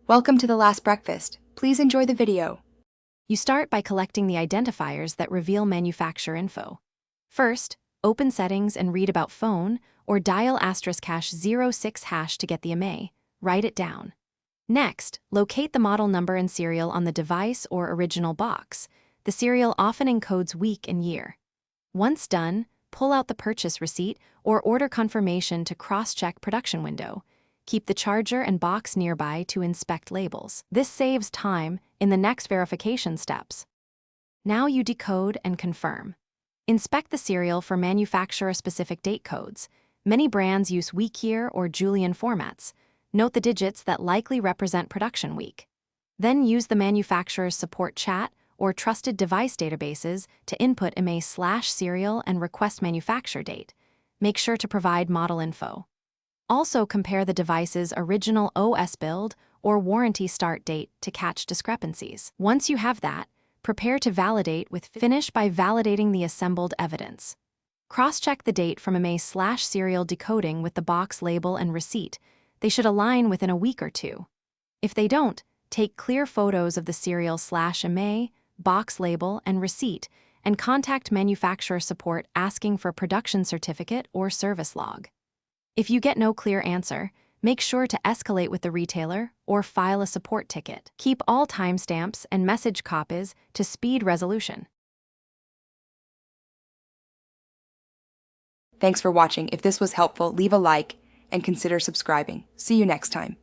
Welcome to the last breakfast. Please enjoy the video. You start by collecting the identifiers that reveal manufacturer info. First, open settings and read about phone, or dial *#06# to get the MA. Write it down. Next, locate the model number and serial on the device or original box. The serial often encodes week and year. Once done, pull out the purchase receipt or order confirmation to cross-check production window. Keep the charger and box nearby to inspect labels. This saves time in the next verification steps. Now you decode and confirm. Inspect the serial for manufacturer-specific date codes. Many brands use week year or Julian formats. Note the digits that likely represent production week. Then use the manufacturer's support chat or trusted device databases to input MA/serial and request manufacturer date. Make sure to provide model info. Also compare the device's original OS build or warranty start date to catch discrepancies. Once you have that, prepare to validate with Finish by validating the assembled evidence. Cross-check the date from MA/serial decoding with the box label and receipt. They should align within a week or two. If they don't, take clear photos of the serial/MA, box label, and receipt, and contact manufacturer support asking for production certificate or service log. If you get no clear answer, make sure to escalate with the retailer or file a support ticket. Keep all timestamps and message copies to speed resolution. Thanks for watching. If this was helpful, leave a like and consider subscribing. See you next time.